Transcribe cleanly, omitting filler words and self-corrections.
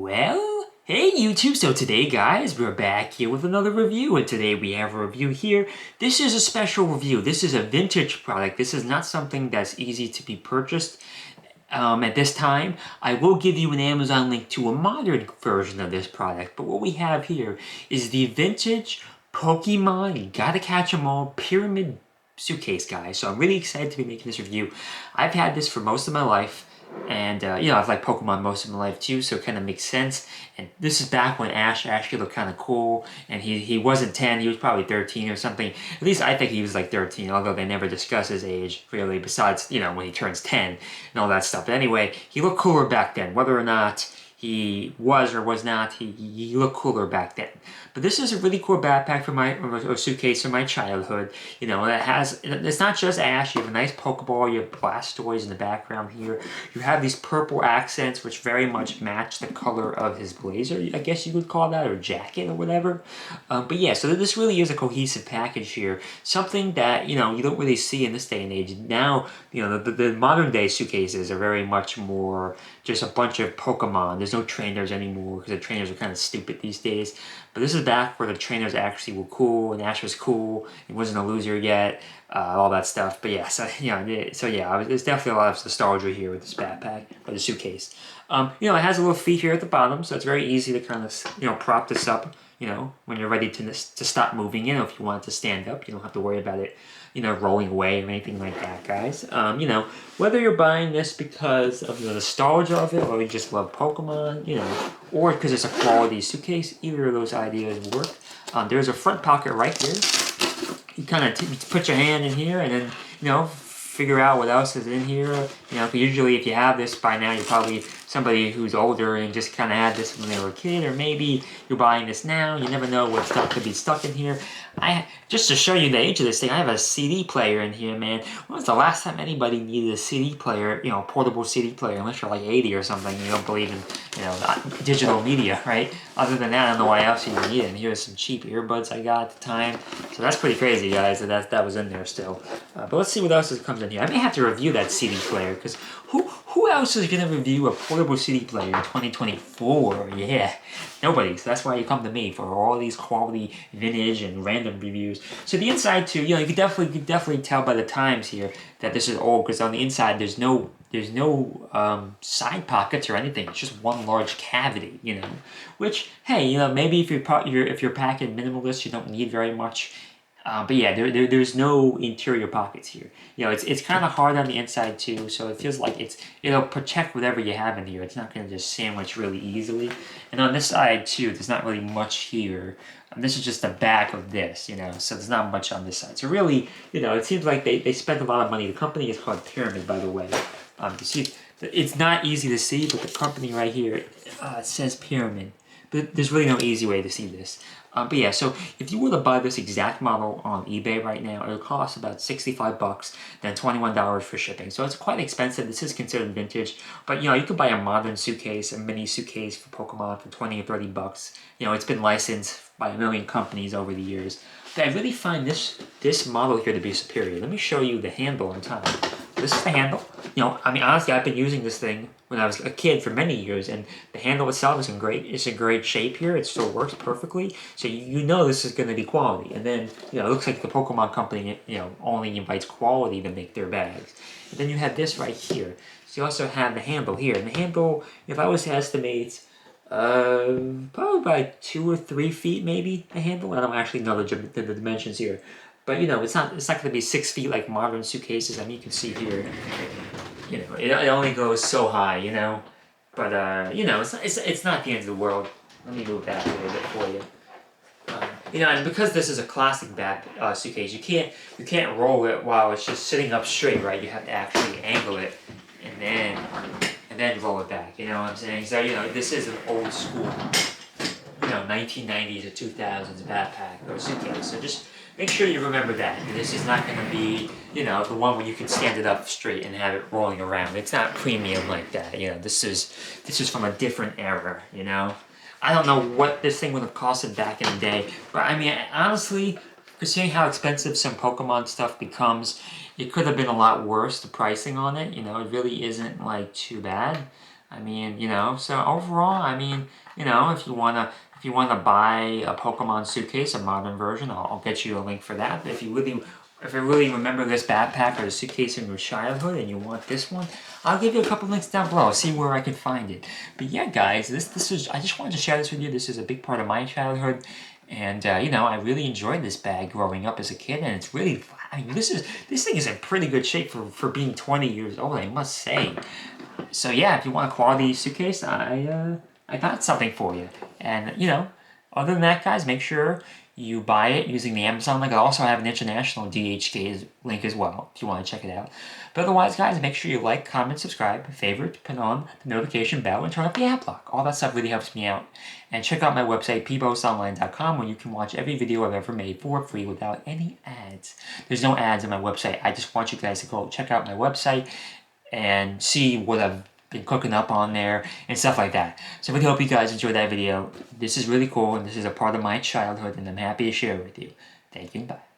Well, hey YouTube, so today guys, we're back here with another review, and today we have a review here. This is a special review. This is a vintage product. This is not something that's easy to be purchased at this time. I will give you an Amazon link to a modern version of this product, but what we have here is the vintage Pokemon You Gotta Catch 'Em All Pyramid Suitcase, guys. So I'm really excited to be making this review. I've had this for most of my life. And, I've liked Pokemon most of my life too, so it kind of makes sense. And this is back when Ash actually looked kind of cool, and he wasn't 10, he was probably 13 or something. At least I think he was like 13, although they never discuss his age, really, besides, when he turns 10 and all that stuff. But anyway, he looked cooler back then, whether or not he was or was not, he looked cooler back then. But this is a really cool backpack or suitcase from my childhood. That has, it's not just Ash. You have a nice Pokeball, you have Blastoise in the background here. You have these purple accents, which very much match the color of his blazer, I guess you would call that, or jacket or whatever. But yeah, so this really is a cohesive package here. Something that, you don't really see in this day and age. Now, the modern day suitcases are very much more just a bunch of Pokemon. There's no trainers anymore because the trainers are kind of stupid these days. But this is back where the trainers actually were cool and Ash was cool. He wasn't a loser yet, all that stuff. But yeah, there's definitely a lot of nostalgia here with this backpack or the suitcase. It has a little feet here at the bottom, so it's very easy to kind of, prop this up. When you're ready to stop moving. If you want it to stand up, you don't have to worry about it, rolling away or anything like that, guys. Whether you're buying this because of the nostalgia of it, or you just love Pokemon, or because it's a quality suitcase, either of those ideas work. There's a front pocket right here. You kind of put your hand in here, and then, figure out what else is in here. Usually if you have this by now, you're probably somebody who's older and just kind of had this when they were a kid, or maybe you're buying this now. You never know what stuff could be stuck in here. Just to show you the age of this thing, I have a CD player in here, man. When was the last time anybody needed a CD player, portable CD player, unless you're like 80 or something, you don't believe in, digital media, right? Other than that, I don't know why else you would need it. And here's some cheap earbuds I got at the time. So that's pretty crazy, guys, that was in there still. But let's see what else comes in here. I may have to review that CD player, because who else is going to review a portable CD player in 2024? Yeah, nobody. So that's why you come to me for all these quality vintage and random reviews. So the inside too, you could definitely tell by the times here that this is old, because on the inside there's no side pockets or anything. It's just one large cavity, Which, hey, maybe if you're packing minimalist, you don't need very much. But yeah, there's no interior pockets here. It's kind of hard on the inside too, so it feels like it'll protect whatever you have in here. It's not going to just sandwich really easily. And on this side too, there's not really much here. This is just the back of this, so there's not much on this side. So really, it seems like they spent a lot of money. The company is called Pyramid, by the way. You see, it's not easy to see, but the company right here says Pyramid. But there's really no easy way to see this. But yeah, so if you were to buy this exact model on eBay right now, it'll cost about $65, then $21 for shipping. So it's quite expensive. This is considered vintage, but you can buy a modern suitcase, a mini suitcase for Pokemon for 20 or 30 bucks. It's been licensed by a million companies over the years. But I really find this model here to be superior. Let me show you the handle on top. This is the handle. Honestly, I've been using this thing when I was a kid for many years, and the handle itself is in great shape here. It still works perfectly, so this is going to be quality. And then, it looks like the Pokemon company, only invites quality to make their bags. And then you have this right here. So you also have the handle here. And the handle, if I was to estimate, probably by 2 or 3 feet maybe, the handle. I don't actually know the dimensions here. But it's not going to be 6 feet like modern suitcases. You can see here, it only goes so high, But it's not the end of the world. Let me move that a little bit for you. And because this is a classic back suitcase, you can't roll it while it's just sitting up straight, right? You have to actually angle it and then roll it back. You know what I'm saying? So this is an old school, 1990s or 2000s backpack or suitcase. So just make sure you remember that. This is not going to be, the one where you can stand it up straight and have it rolling around. It's not premium like that. This is from a different era. I don't know what this thing would have costed back in the day, but honestly, considering how expensive some Pokemon stuff becomes, it could have been a lot worse. The pricing on it, it really isn't like too bad. I mean, so overall, I mean, if you wanna buy a Pokemon Suitcase, a modern version, I'll get you a link for that. But if you really remember this backpack or the suitcase in your childhood and you want this one, I'll give you a couple links down below. See where I can find it. But yeah, guys, this is I just wanted to share this with you. This is a big part of my childhood, and I really enjoyed this bag growing up as a kid, and it's really. I mean, this thing is in pretty good shape for being 20 years old, I must say. So yeah, if you want a quality suitcase, I got something for you. And other than that, guys, make sure you buy it using the Amazon link. I also have an international DHK link as well if you want to check it out. But otherwise, guys, make sure you like, comment, subscribe, favorite, put on the notification bell, and turn up the ad block. All that stuff really helps me out. And check out my website, pbosonline.com, where you can watch every video I've ever made for free without any ads. There's no ads on my website. I just want you guys to go check out my website and see what I've been cooking up on there and stuff like that. So I really hope you guys enjoyed that video. This is really cool, and this is a part of my childhood, and I'm happy to share it with you. Thank you, and bye.